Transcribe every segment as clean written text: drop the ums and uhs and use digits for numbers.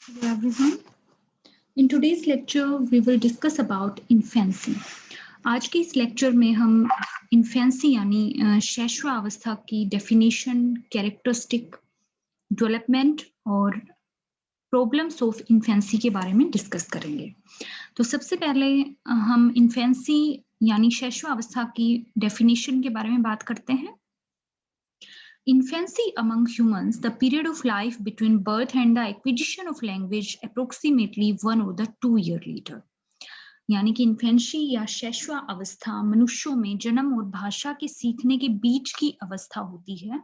Hello everyone. In today's lecture, we will discuss about infancy. आज के इस lecture में हम इन्फेंसी यानी शैशवावस्था की डेफिनेशन, कैरेक्टरिस्टिक, डेवलपमेंट और प्रॉब्लम्स ऑफ इन्फेंसी के बारे में डिस्कस करेंगे। तो सबसे पहले हम इन्फेंसी यानी शैशवावस्था की डेफिनेशन के बारे में बात करते हैं। Infancy among humans, the period of life between birth and the acquisition of language approximately 1 or the 2 year later. यानी कि इन्फेंसी या शैशवा अवस्था मनुष्यों में जन्म और भाषा के सीखने के बीच की अवस्था होती है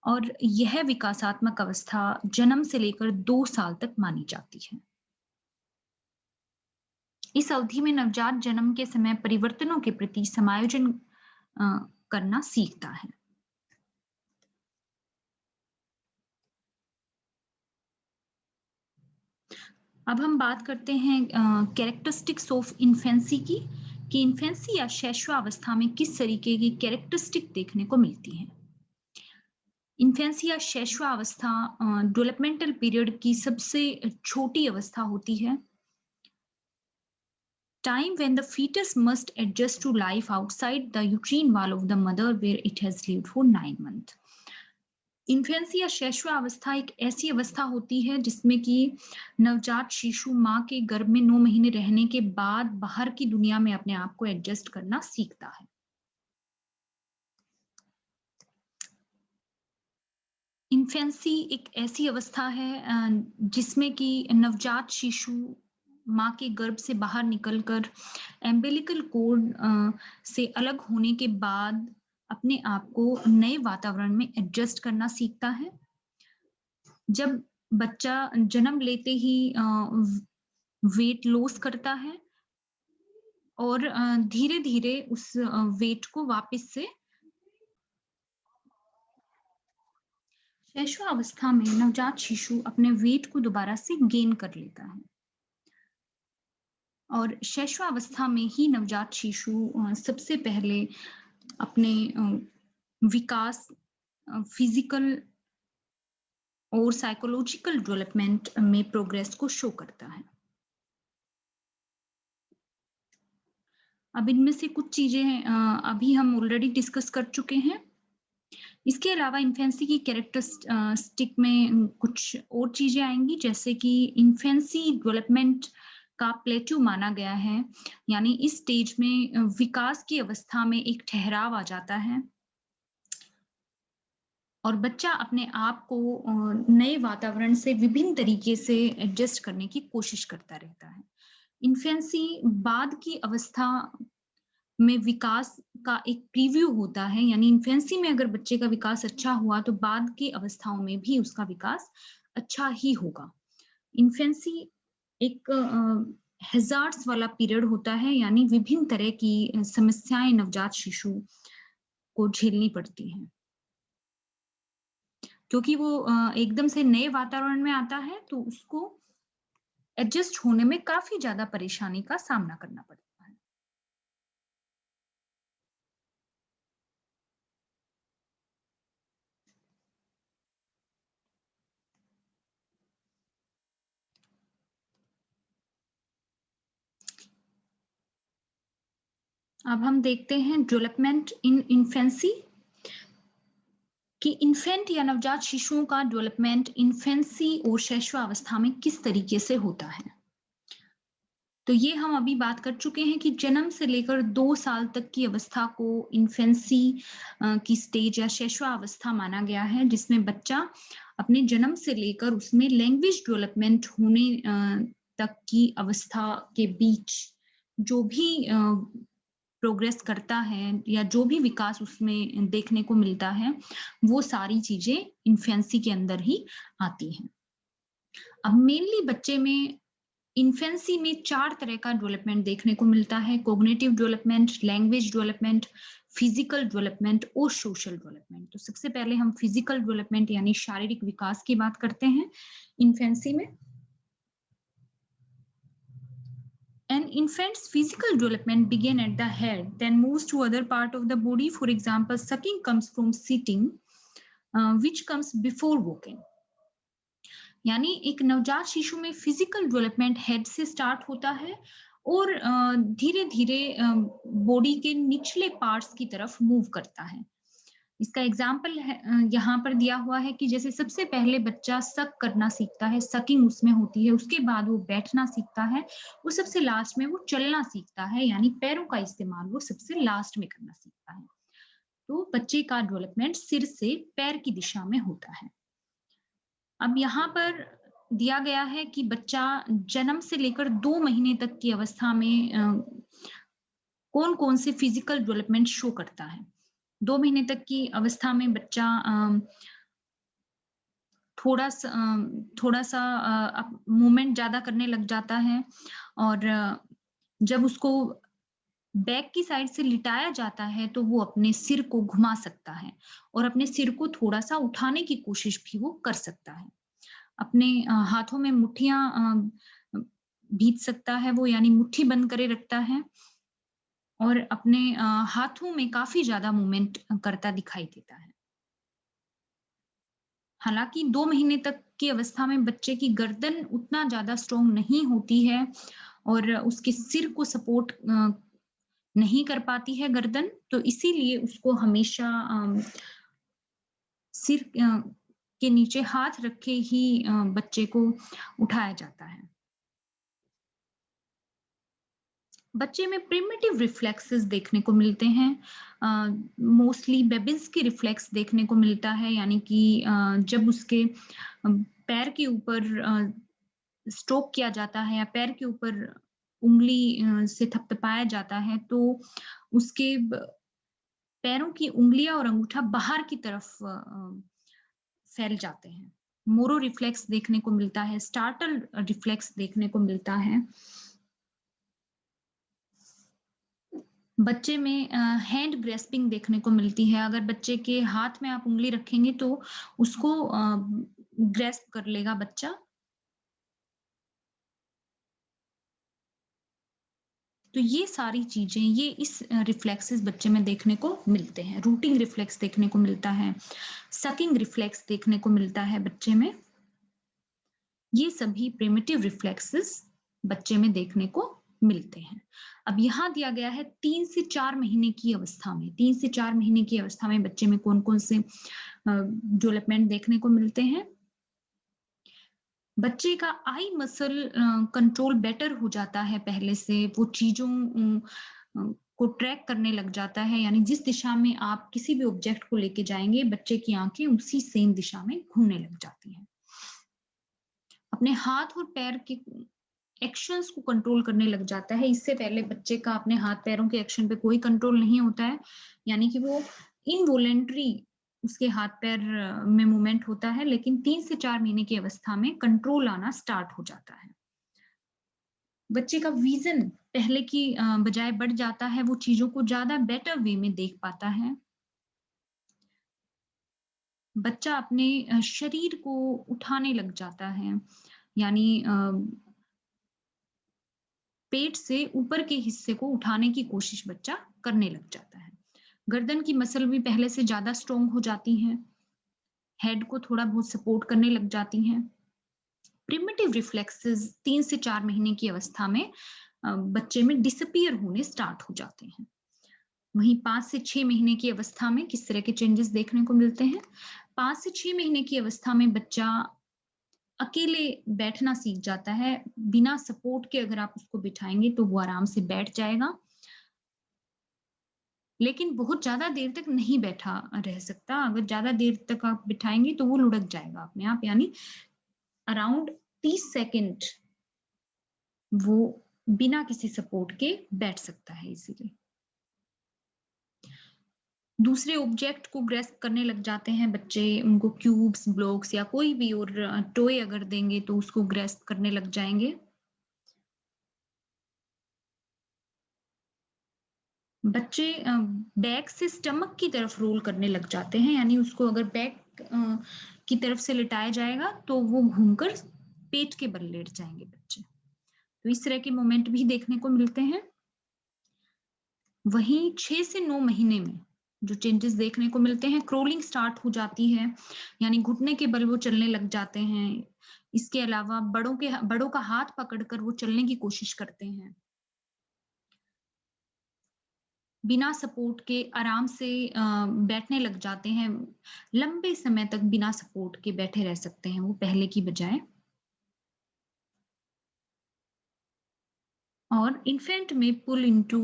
और यह विकासात्मक अवस्था जन्म से लेकर 2 साल तक मानी जाती है। इस अवधि में नवजात जन्म के समय परिवर्तनों के प्रति समायोजन करना सीखता है। अब हम बात करते हैं कैरेक्टरिस्टिक्स ऑफ इन्फेंसी की, कि इन्फेंसी या शैशवावस्था में किस तरीके की कैरेक्टरिस्टिक देखने को मिलती हैं। इन्फेंसी या शैशवावस्था डेवलपमेंटल पीरियड की सबसे छोटी अवस्था होती है। Time when the fetus must adjust to life outside the uterine wall of the mother where it has lived for 9 month. Infancy या शैशवावस्था एक ऐसी अवस्था होती है जिसमें कि नवजात शिशु माँ के गर्भ में 9 महीने रहने के बाद बाहर की दुनिया में अपने आप को एडजस्ट करना सीखता है। इन्फेंसी एक ऐसी अवस्था है जिसमें कि नवजात शिशु माँ के गर्भ से बाहर निकलकर एम्बिलिकल कॉर्ड से अलग होने के बाद अपने आप को नए वातावरण में एडजस्ट करना सीखता है। जब बच्चा जन्म लेते ही वेट लॉस करता है और धीरे-धीरे उस वेट को वापस से शैशवावस्था में नवजात शिशु अपने वेट को दोबारा से गेन कर लेता है और शैशवावस्था में ही नवजात शिशु सबसे पहले अपने विकास फिजिकल और साइकोलॉजिकल डेवलपमेंट में प्रोग्रेस को शो करता है। अब इनमें से कुछ चीजें अभी हम ऑलरेडी डिस्कस कर चुके हैं। इसके अलावा इन्फेंसी की कैरेक्टरिस्टिक में कुछ और चीजें आएंगी, जैसे कि इन्फेंसी डेवलपमेंट का प्लेट्यू माना गया है, यानी इस स्टेज में विकास की अवस्था में एक ठहराव आ जाता है और बच्चा अपने आप को नए वातावरण से विभिन्न तरीके से एडजस्ट करने की कोशिश करता रहता है। इन्फेंसी बाद की अवस्था में विकास का एक प्रीव्यू होता है, यानी इन्फेंसी में अगर बच्चे का विकास अच्छा हुआ तो बाद की अवस्थाओं में भी उसका विकास अच्छा ही होगा। इन्फेंसी एक हैजार्ड्स वाला पीरियड होता है, यानी विभिन्न तरह की समस्याएं नवजात शिशु को झेलनी पड़ती हैं क्योंकि वो एकदम से नए वातावरण में आता है तो उसको एडजस्ट होने में काफी ज्यादा परेशानी का सामना करना पड़ता है। अब हम देखते हैं डेवलपमेंट इन इन्फेंसी, कि इन्फेंट या नवजात शिशुओं का डेवलपमेंट इन्फेंसी और शैशवावस्था में किस तरीके से होता है। तो ये हम अभी बात कर चुके हैं कि जन्म से लेकर 2 साल तक की अवस्था को इन्फेंसी की स्टेज या शैशवावस्था माना गया है, जिसमें बच्चा अपने जन्म से लेकर उसमें लैंग्वेज डेवलपमेंट होने तक की अवस्था के बीच जो भी प्रोग्रेस करता है या जो भी विकास उसमें देखने को मिलता है, वो सारी चीजें इन्फेंसी के अंदर ही आती हैं। अब मेनली बच्चे में इन्फेंसी में 4 तरह का डेवलपमेंट देखने को मिलता है: cognitive development, language development, physical development और सोशल डेवलपमेंट। तो सबसे पहले हम फिजिकल डेवलपमेंट यानी शारीरिक विकास की बात करते हैं इन्फेंसी में। An infant's physical development begins at the head, then moves to other part of the body. For example, sucking comes from sitting, which comes before walking. यानी एक नवजात शिशु में फिजिकल डेवलपमेंट हेड से स्टार्ट होता है और धीरे-धीरे बॉडी के निचले पार्ट्स की तरफ मूव करता है। इसका एग्जाम्पल है यहाँ पर दिया हुआ है कि जैसे सबसे पहले बच्चा सक करना सीखता है, सकिंग उसमें होती है, उसके बाद वो बैठना सीखता है और सबसे लास्ट में वो चलना सीखता है, यानी पैरों का इस्तेमाल वो सबसे लास्ट में करना सीखता है। तो बच्चे का डेवलपमेंट सिर से पैर की दिशा में होता है। अब यहाँ पर दिया गया है कि बच्चा जन्म से लेकर 2 महीने तक की अवस्था में कौन-कौन से फिजिकल डेवलपमेंट शो करता है। 2 महीने तक की अवस्था में बच्चा थोड़ा-सा मूवमेंट ज़्यादा करने लग जाता है और जब उसको बैक की साइड से लिटाया जाता है, तो वो अपने सिर को घुमा सकता है और अपने सिर को थोड़ा-सा उठाने की कोशिश भी वो कर सकता है। अपने हाथों में मुट्ठियाँ भींच सकता है वो, यानी मुट्ठी बंद करे रखता है और अपने हाथों में काफ़ी ज़्यादा मूवमेंट करता दिखाई देता है। हालाँकि 2 महीने तक की अवस्था में बच्चे की गर्दन उतना ज़्यादा स्ट्रॉन्ग नहीं होती है और उसके सिर को सपोर्ट नहीं कर पाती है गर्दन, तो इसीलिए उसको हमेशा सिर के नीचे हाथ रखे ही बच्चे को उठाया जाता है। बच्चे में प्रिमिटिव रिफ्लेक्सेस देखने को मिलते हैं। मोस्टली बेबिन्स्की रिफ्लेक्स देखने को मिलता है, यानी कि जब उसके पैर के ऊपर स्ट्रोक किया जाता है या पैर के ऊपर उँगली से थपथपाया जाता है, तो उसके पैरों की उँगलियाँ और अंगूठा बाहर की तरफ फैल जाते हैं। मोरो रिफ्लेक्स देखने को मिलता है, स्टार्टल रिफ्लेक्स देखने को मिलता है। बच्चे में हैंड ग्रैस्पिंग देखने को मिलती है। अगर बच्चे के हाथ में आप उँगली रखेंगे तो उसको ग्रैस्प कर लेगा बच्चा। तो ये सारी चीज़ें, ये इस रिफ्लेक्सेस बच्चे में देखने को मिलते हैं। रूटिंग रिफ्लेक्स देखने को मिलता है, सकिंग रिफ्लेक्स देखने को मिलता है बच्चे में। ये सभी प्रिमिटिव रिफ्लेक्सेस बच्चे में देखने को मिलते हैं। अब यहाँ दिया गया है 3 से 4 महीने की अवस्था में, 3 से 4 महीने की अवस्था में बच्चे में कौन-कौन से डेवलपमेंट देखने को मिलते हैं। बच्चे का आई मसल कंट्रोल बेटर हो जाता है पहले से, वो चीज़ों को ट्रैक करने लग जाता है, यानी जिस दिशा में आप किसी भी ऑब्जेक्ट को लेके जाएँगे, बच्चे की आँखें उसी सेम दिशा में घूमने लग जाती हैं। अपने हाथ और पैर के एक्शंस को कंट्रोल करने लग जाता है। इससे पहले बच्चे का अपने हाथ-पैरों के एक्शन पे कोई कंट्रोल नहीं होता है, यानी कि वो इनवॉलंटरी उसके हाथ-पैर में मूवमेंट होता है, लेकिन 3 से 4 महीने की अवस्था में कंट्रोल आना स्टार्ट हो जाता है। बच्चे का विज़न पहले की बजाय बढ़ जाता है, वो चीज़ों को ज़्यादा बेटर वे में देख पाता है। बच्चा अपने शरीर को उठाने लग जाता है, यानी पेट से ऊपर के हिस्से को उठाने की कोशिश बच्चा करने लग जाता है। गर्दन की मसल भी पहले से ज़्यादा स्ट्रॉन्ग हो जाती हैं, हेड को थोड़ा बहुत सपोर्ट करने लग जाती हैं। प्रिमिटिव रिफ्लेक्सेस 3 से 4 महीने की अवस्था में बच्चे में डिसअपीयर होने स्टार्ट हो जाते हैं। वहीं 5 से 6 महीने की अवस्था में किस तरह के चेंजेस देखने को मिलते हैं? 5 से 6 महीने की अवस्था में बच्चा अकेले बैठना सीख जाता है। बिना सपोर्ट के अगर आप उसको बिठाएँगे तो वो आराम से बैठ जाएगा। लेकिन बहुत ज़्यादा देर तक नहीं बैठा रह सकता। अगर ज़्यादा देर तक आप बिठाएँगे तो वो लुढ़क जाएगा अपने आप, यानी अराउंड 30 सेकंड वो बिना किसी सपोर्ट के बैठ सकता है इज़िली। दूसरे ऑब्जेक्ट को ग्रैस्प करने लग जाते हैं बच्चे, उनको क्यूब्स, ब्लॉक्स या कोई भी और टॉय अगर देंगे तो उसको ग्रैस्प करने लग जाएँगे। बच्चे बैक से स्टमक की तरफ रोल करने लग जाते हैं, यानी उसको अगर बैक की तरफ से लिटाया जाएगा तो वो घूमकर पेट के बल लेट जाएँगे बच्चे। तो इस तरह के मोमेंट भी देखने को मिलते हैं। वहीं 6 से 9 महीने में जो चेंजेस देखने को मिलते हैं, क्रोलिंग स्टार्ट हो जाती है, यानी घुटने के बल वो चलने लग जाते हैं। इसके अलावा बड़ों का हाथ पकड़कर वो चलने की कोशिश करते हैं। बिना सपोर्ट के आराम से बैठने लग जाते हैं। लंबे समय तक बिना सपोर्ट के बैठे रह सकते हैं वो पहले की बजाय। और इन्फेंट में pull into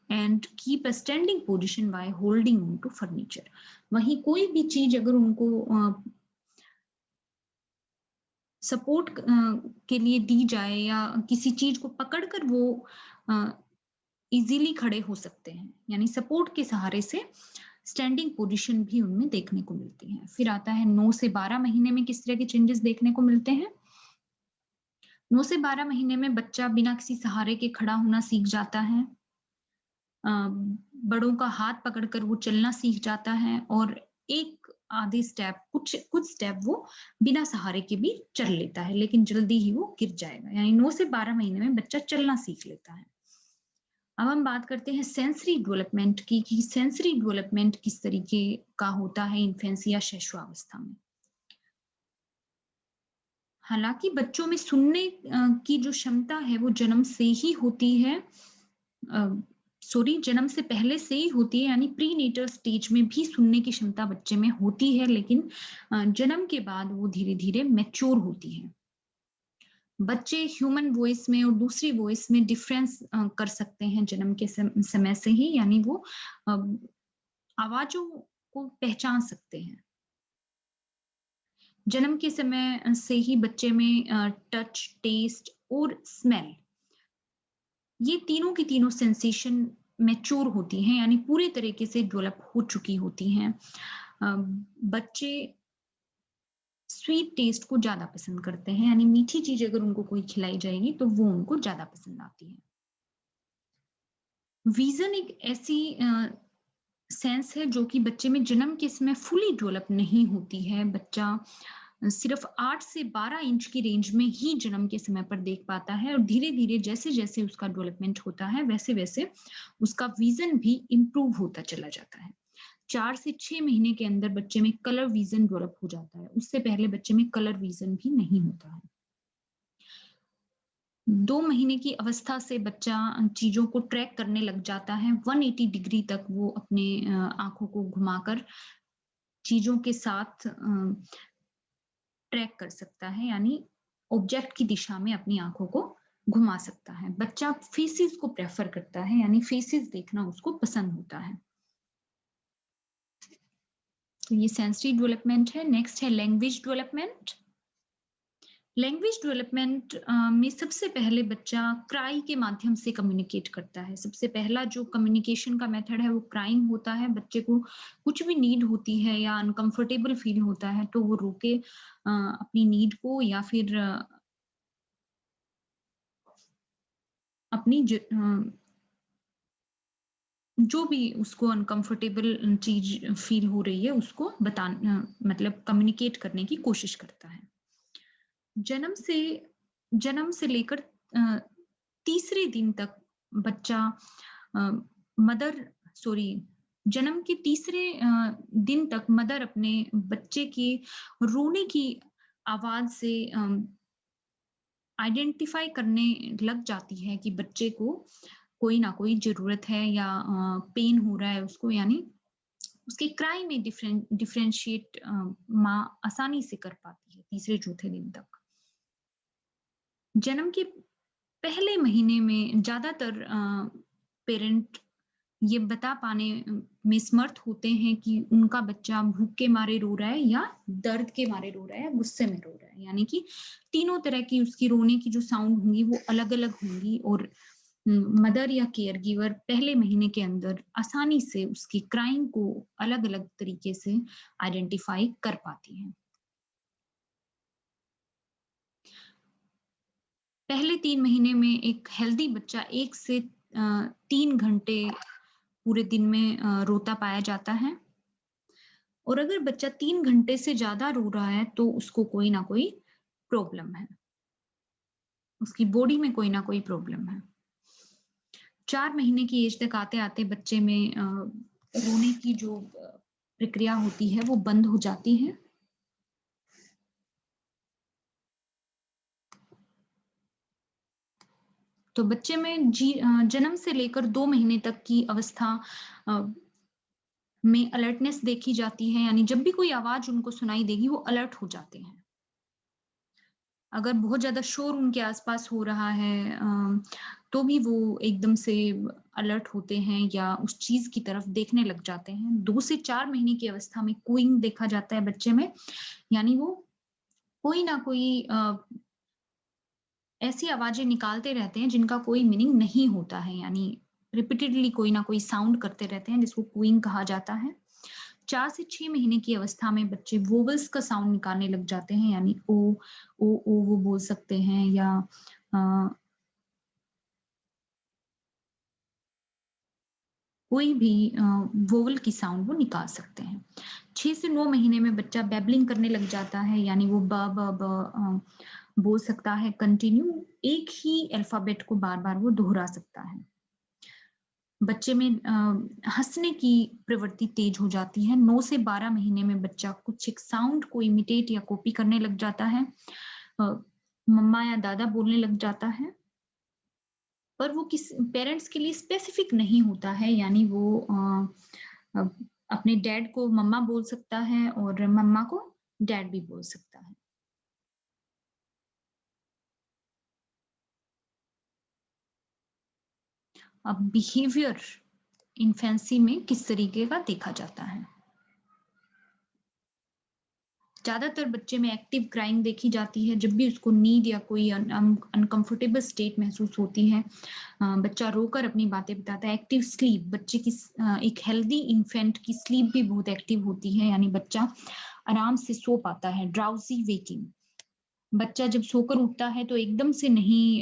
and keep a standing position by holding on to furniture. वहीं कोई भी चीज अगर उनको सपोर्ट के लिए दी जाए या किसी चीज को पकड़कर वो इजीली खड़े हो सकते हैं, यानी सपोर्ट के सहारे से स्टैंडिंग पोजीशन भी उनमें देखने को मिलती है। फिर आता है 9 से 12 महीने में किस तरह के चेंजेस देखने को मिलते हैं। 9 से 12 महीने में बच्चा बिना किसी सहारे के खड़ा होना सीख जाता है। अ, बड़ों का हाथ पकड़कर वो चलना सीख जाता है और एक आधे स्टेप कुछ कुछ स्टेप वो बिना सहारे के भी चल लेता है, लेकिन जल्दी ही वो गिर जाएगा। यानी 9 से 12 महीने में बच्चा चलना सीख लेता है। अब हम बात करते हैं सेंसरी डेवलपमेंट की कि सेंसरी डेवलपमेंट किस तरीके का होता है इन्फेंसी या शैशवावस्था में। हालांकि बच्चों में सुनने की जो क्षमता है वो जन्म से ही होती है, जन्म से पहले से ही होती है, यानी प्री नेटल स्टेज में भी सुनने की क्षमता बच्चे में होती है, लेकिन जन्म के बाद वो धीरे धीरे मैच्योर होती है। बच्चे ह्यूमन वॉइस में और दूसरी वॉइस में डिफरेंस कर सकते हैं जन्म के समय से ही, यानी वो अ, आवाजों को पहचान सकते हैं। जन्म के समय से ही बच्चे में टच, टेस्ट और स्मेल, ये तीनों की तीनों सेंसेशन मैच्योर होती हैं, यानी पूरे तरीके से डेवलप हो चुकी होती हैं। बच्चे स्वीट टेस्ट को ज़्यादा पसंद करते हैं, यानी मीठी चीज़ अगर उनको कोई खिलाई जाएगी तो वो उनको ज़्यादा पसंद आती है। विज़न एक ऐसी सेंस है जो कि बच्चे में जन्म के समय फुली डेवलप नहीं होती है। बच्चा सिर्फ 8 से 12 इंच की रेंज में ही जन्म के समय पर देख पाता है और धीरे-धीरे जैसे-जैसे उसका डेवलपमेंट होता है, वैसे-वैसे उसका विज़न भी इम्प्रूव होता चला जाता है। 4 से 6 महीने के अंदर बच्चे में कलर विज़न डेवलप हो जाता है। उससे पहले बच्चे में कलर विज़न भी नहीं होता है। 2 महीने की अवस्था से बच्चा चीज़ों को ट्रैक करने लग जाता है। 180 डिग्री तक वो अपने आँखों को घुमाकर चीज़ों के साथ ट्रैक कर सकता है, यानी ऑब्जेक्ट की दिशा में अपनी आँखों को घुमा सकता है। बच्चा फेसेस को प्रेफ़र करता है, यानी फेसेस देखना उसको पसंद होता है। तो ये सेंसरी डेवलपमेंट है। नेक्स्ट है लैंग्वेज डेवलपमेंट। लैंग्वेज डेवलपमेंट में सबसे पहले बच्चा क्राई के माध्यम से कम्युनिकेट करता है। सबसे पहला जो कम्युनिकेशन का मेथड है वो क्राइंग होता है। बच्चे को कुछ भी नीड होती है या अनकंफर्टेबल फील होता है तो वो रो के अपनी नीड को या फिर अपनी जो भी उसको अनकंफर्टेबल चीज़ फील हो रही है उसको मतलब कम्युनिकेट करने की कोशिश करता है। जन्म से जन्म से लेकर अ, तीसरे दिन तक बच्चा अ, मदर सॉरी जन्म के तीसरे दिन तक मदर अपने बच्चे के रोने की आवाज से आइडेंटिफाई करने लग जाती है कि बच्चे को कोई ना कोई जरूरत है या पेन हो रहा है उसको, यानी उसके क्राई में डिफरेंशिएट माँ आसानी से कर पाती है तीसरे चौथे दिन तक। जन्म के पहले महीने में ज्यादातर पेरेंट ये बता पाने में समर्थ होते हैं कि उनका बच्चा भूख के मारे रो रहा है या दर्द के मारे रो रहा है या गुस्से में रो रहा है, यानी कि तीनों तरह की उसकी रोने की जो साउंड होंगी वो अलग-अलग होंगी और मदर या केयर गिवर पहले महीने के अंदर आसानी से उसकी क्राइंग को अलग-अलग तरीके से आइडेंटिफाई कर पाती हैं। पहले 3 महीने में एक हेल्दी बच्चा 1 से 3 घंटे पूरे दिन में रोता पाया जाता है और अगर बच्चा 3 घंटे से ज़्यादा रो रहा है तो उसको कोई ना कोई प्रॉब्लम है। उसकी बॉडी में कोई ना कोई प्रॉब्लम है। 4 महीने की एज तक आते-आते बच्चे में रोने की जो प्रक्रिया होती है वो बंद हो जाती है। तो बच्चे में जन्म से लेकर 2 महीने तक की अवस्था अ, में अलर्टनेस देखी जाती है, यानी जब भी कोई आवाज़ उनको सुनाई देगी वो अलर्ट हो जाते हैं। अगर बहुत ज़्यादा शोर उनके आस-पास हो रहा है तो भी वो एकदम से अलर्ट होते हैं या उस चीज़ की तरफ देखने लग जाते हैं। 2 से 4 महीने की अवस्था में कूइंग देखा जाता है बच्चे में, यानी वो कोई ना कोई ऐसी आवाज़ें निकालते रहते हैं जिनका कोई मीनिंग नहीं होता है, यानी रिपीटेडली कोई ना कोई साउंड करते रहते हैं जिसको कूइंग कहा जाता है। 4 से 6 महीने की अवस्था में बच्चे वोवेल्स का साउंड निकालने लग जाते हैं, यानी ओ वो बोल सकते हैं या अ, कोई भी वोवेल की साउंड वो निकाल सकते हैं। 6 से 9 महीने में बच्चा बैबलिंग करने लग जाता है, यानी वो ब ब ब बोल सकता है कंटिन्यू, एक ही अल्फ़ाबेट को बार-बार वो दोहरा सकता है। बच्चे में हँसने की प्रवृत्ति तेज हो जाती है। 9 से 12 महीने में बच्चा कुछ एक साउंड को इमिटेट या कॉपी करने लग जाता है। अ, मम्मा या दादा बोलने लग जाता है, पर वो किस पेरेंट्स के लिए स्पेसिफिक नहीं होता है, यानी वो अ, अपने डैड को मम्मा बोल सकता है और मम्मा को डैड भी बोल सकता है। अब बिहेवियर इन्फेंसी में किस तरीके का देखा जाता है? ज़्यादातर बच्चे में एक्टिव क्राइंग देखी जाती है जब भी उसको नीड या कोई अनकंफर्टेबल स्टेट महसूस होती है। बच्चा रोकर अपनी बातें बताता है। एक्टिव स्लीप बच्चे की एक हेल्दी इन्फेंट की स्लीप भी बहुत एक्टिव होती है, यानी बच्चा आराम से सो पाता है। ड्राउज़ी वेकिंग बच्चा जब सोकर उठता है तो एकदम से नहीं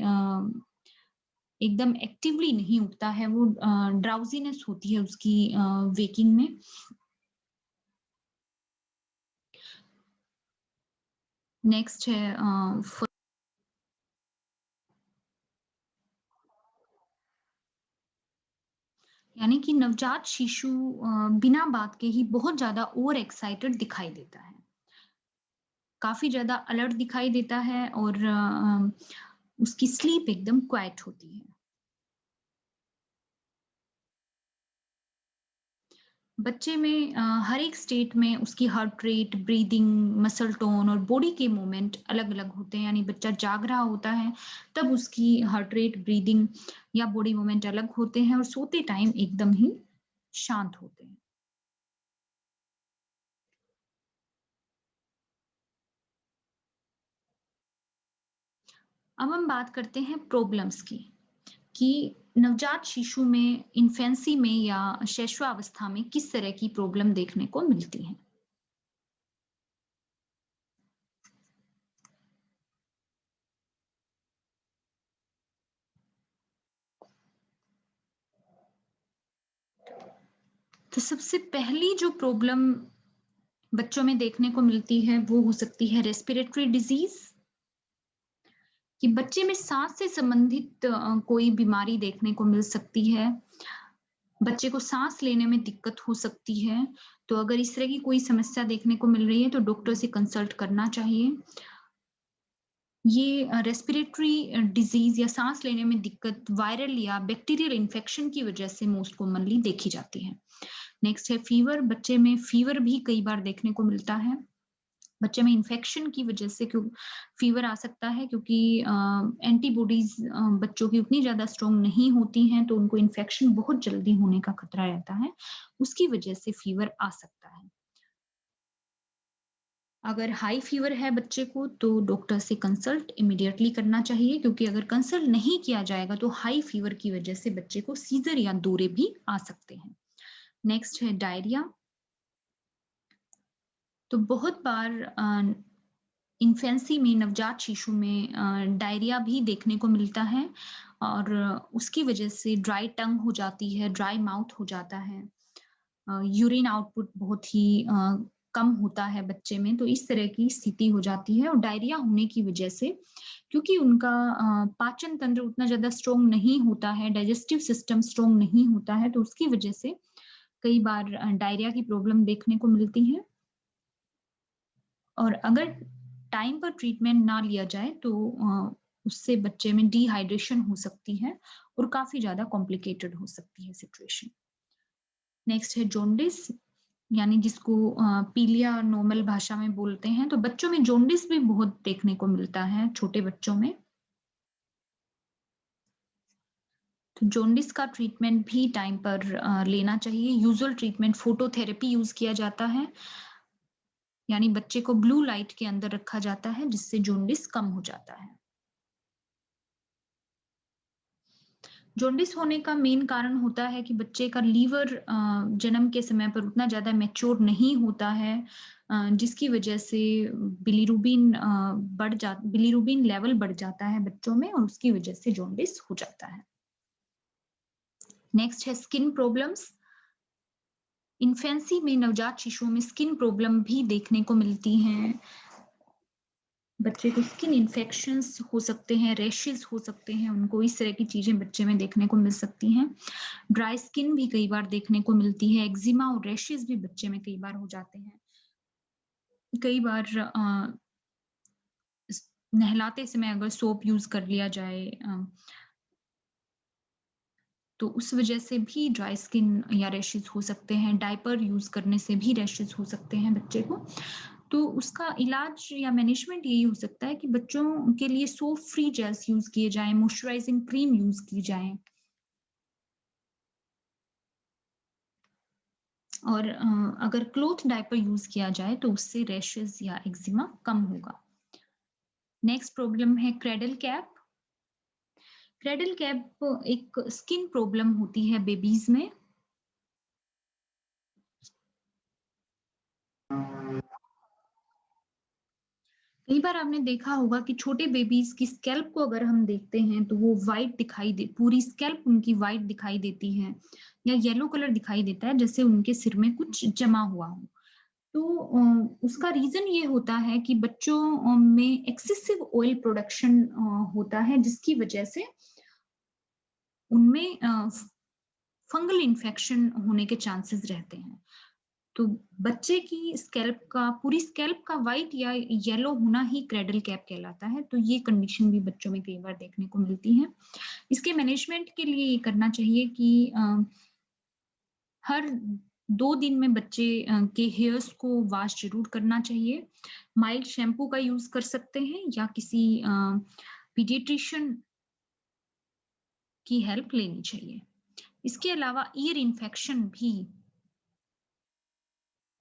एकदम एक्टिवली नहीं उठता है, वो ड्राउज़ीनेस होती है उसकी वेकिंग में। नेक्स्ट है यानी कि नवजात शिशु बिना बात के ही बहुत ज़्यादा ओवर एक्साइटेड दिखाई देता है। काफ़ी ज़्यादा अलर्ट दिखाई देता है और उसकी स्लीप एकदम क्वाइट होती है। बच्चे में हर एक स्टेट में उसकी heart rate, breathing, muscle tone और बॉडी के मूवमेंट अलग-अलग होते हैं, यानी बच्चा जाग रहा होता है, तब उसकी हार्ट रेट, ब्रीदिंग या बॉडी मूवमेंट अलग होते हैं और सोते टाइम एकदम ही शांत होते हैं। अब हम बात करते हैं प्रॉब्लम्स की, कि नवजात शिशु में, इन्फेंसी में या शैशवावस्था में किस तरह की प्रॉब्लम देखने को मिलती हैं। तो सबसे पहली जो प्रॉब्लम बच्चों में देखने को मिलती है, वो हो सकती है रेस्पिरेटरी डिज़ीज़, कि बच्चे में साँस से संबंधित कोई बीमारी देखने को मिल सकती है। बच्चे को साँस लेने में दिक्कत हो सकती है, तो अगर इस तरह की कोई समस्या देखने को मिल रही है, तो डॉक्टर से कंसल्ट करना चाहिए। ये रेस्पिरेटरी डिज़ीज़ या साँस लेने में दिक्कत वायरल या बैक्टीरियल इन्फेक्शन की वजह से मोस्ट कॉमनली देखी जाती है। नेक्स्ट है फीवर, बच्चे में फीवर भी कई बार देखने को मिलता है। बच्चे में इन्फेक्शन की वजह से क्यों फीवर आ सकता है, क्योंकि एंटीबॉडीज़ बच्चों की उतनी ज़्यादा स्ट्रॉन्ग नहीं होती हैं, तो उनको इन्फेक्शन बहुत जल्दी होने का खतरा रहता है। उसकी वजह से फीवर आ सकता है। अगर हाई फीवर है बच्चे को तो डॉक्टर से कंसल्ट इमीडिएटली करना चाहिए, क्योंकि अगर कंसल्ट नहीं किया जाएगा तो हाई फीवर की वजह से बच्चे को सीज़र या दौरे भी आ सकते हैं। नेक्स्ट है डायरिया। तो बहुत बार इन्फेंसी में, नवजात शिशु में डायरिया भी देखने को मिलता है और उसकी वजह से ड्राई टंग हो जाती है, ड्राई माउथ हो जाता है। यूरिन आउटपुट बहुत ही कम होता है बच्चे में, तो इस तरह की स्थिति हो जाती है और डायरिया होने की वजह से, क्योंकि उनका पाचन तंत्र उतना ज़्यादा स्ट्रॉन्ग नहीं होता है, डाइजेस्टिव सिस्टम स्ट्रॉन्ग नहीं होता है, तो उसकी वजह से कई बार डायरिया की प्रॉब्लम देखने को मिलती है और अगर टाइम पर ट्रीटमेंट ना लिया जाए तो उससे बच्चे में डिहाइड्रेशन हो सकती है और काफ़ी ज़्यादा कॉम्प्लिकेटेड हो सकती है सिचुएशन। नेक्स्ट है जॉन्डिस, यानी जिसको पीलिया नॉर्मल भाषा में बोलते हैं। तो बच्चों में जॉन्डिस भी बहुत देखने को मिलता है, छोटे बच्चों में। तो जॉन्डिस का ट्रीटमेंट भी टाइम पर लेना चाहिए। यूजुअल ट्रीटमेंट फोटोथेरेपी यूज़ किया जाता है, यानी बच्चे को ब्लू लाइट के अंदर रखा जाता है जिससे जॉन्डिस कम हो जाता है। जॉन्डिस होने का मेन कारण होता है कि बच्चे का लीवर जन्म के समय पर उतना ज़्यादा मैच्योर नहीं होता है, जिसकी वजह से बिलीरुबिन लेवल बढ़ जाता है बच्चों में और उसकी वजह से जॉन्डिस हो जाता है। नेक्स्ट है स्किन प्रॉब्लम्स। इन्फेंसी में नवजात शिशुओं में स्किन प्रॉब्लम भी देखने को मिलती हैं। बच्चे को स्किन इन्फेक्शंस हो सकते हैं, रैशेज़ हो सकते हैं, उनको इस तरह की चीज़ें बच्चे में देखने को मिल सकती हैं। ड्राई स्किन भी कई बार देखने को मिलती है, एक्जिमा और रैशेज़ भी बच्चे में कई बार हो जाते हैं। कई बार नहलाते समय अगर सोप यूज़ कर लिया जाए तो उस वजह से भी ड्राई स्किन या रैशेज़ हो सकते हैं। डायपर यूज़ करने से भी रैशेज़ हो सकते हैं बच्चे को। तो उसका इलाज या मैनेजमेंट यही हो सकता है कि बच्चों के लिए सोप फ्री जेल्स यूज़ किए जाएँ, मॉइस्चराइजिंग क्रीम यूज़ की जाएँ। और अगर क्लॉथ डायपर यूज़ किया जाए तो उससे रैशेज़ या एक्जिमा कम होगा। नेक्स्ट प्रॉब्लम है क्रेडल कैप। क्रेडल कैप एक स्किन प्रॉब्लम होती है बेबीज़ में। कई बार आपने देखा होगा कि छोटे बेबीज़ की स्कैल्प को अगर हम देखते हैं तो वो व्हाइट दिखाई दे पूरी स्कैल्प उनकी व्हाइट दिखाई देती है या येलो कलर दिखाई देता है जैसे उनके सिर में कुछ जमा हुआ हो। तो उसका रीज़न ये होता है कि बच्चों में एक्सेसिव ऑयल प्रोडक्शन होता है जिसकी वजह से उनमें फंगल इन्फेक्शन होने के चांसेस रहते हैं। तो बच्चे की पूरी स्कैल्प का व्हाइट या येलो होना ही क्रेडल कैप कहलाता है, तो ये कंडीशन भी बच्चों में कई बार देखने को मिलती है। इसके मैनेजमेंट के लिए ये करना चाहिए कि हर 2 दिन में बच्चे के हेयर्स को वॉश ज़रूर करना चाहिए। माइल्ड शैम्पू का यूज़ कर सकते हैं या किसी पीडियाट्रिशियन की हेल्प लेनी चाहिए। इसके अलावा ईयर इन्फेक्शन भी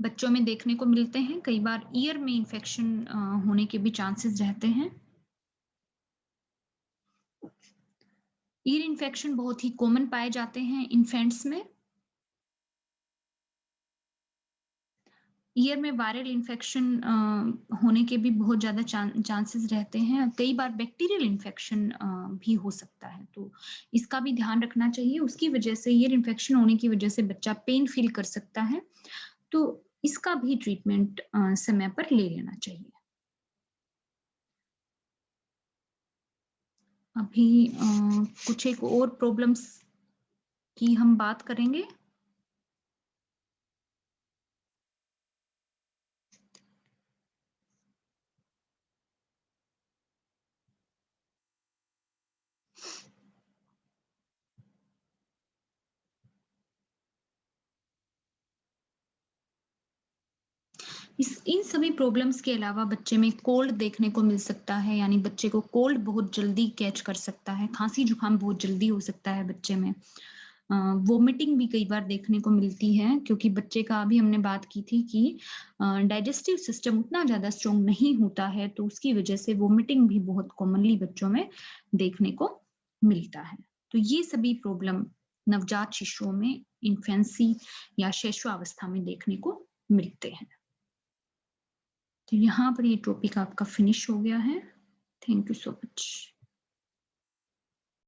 बच्चों में देखने को मिलते हैं। कई बार ईयर में इन्फेक्शन होने के भी चांसेस रहते हैं। ईयर इन्फेक्शन बहुत ही कॉमन पाए जाते हैं इन्फेंट्स में। ईयर में वायरल इन्फेक्शन होने के भी बहुत ज़्यादा चांसेस रहते हैं। कई बार बैक्टीरियल इन्फेक्शन भी हो सकता है, तो इसका भी ध्यान रखना चाहिए। उसकी वजह से ईयर इन्फेक्शन होने की वजह से बच्चा पेन फील कर सकता है, तो इसका भी ट्रीटमेंट समय पर ले लेना चाहिए। अभी कुछ एक और प्रॉब्लम्स की हम बात करेंगे। इन सभी प्रॉब्लम्स के अलावा बच्चे में कोल्ड देखने को मिल सकता है, यानी बच्चे को कोल्ड बहुत जल्दी कैच कर सकता है, खांसी-जुकाम बहुत जल्दी हो सकता है बच्चे में। वॉमिटिंग भी कई बार देखने को मिलती है क्योंकि बच्चे का अभी हमने बात की थी कि डाइजेस्टिव सिस्टम उतना ज़्यादा स्ट्रॉन्ग नहीं होता है, तो उसकी वजह से वॉमिटिंग भी बहुत कॉमनली बच्चों में देखने को मिलता है। तो ये सभी प्रॉब्लम नवजात शिशुओं में इन्फेंसी या शैशवावस्था में देखने को मिलते हैं। तो यहाँ पर ये टॉपिक आपका फिनिश हो गया है। Thank you so much.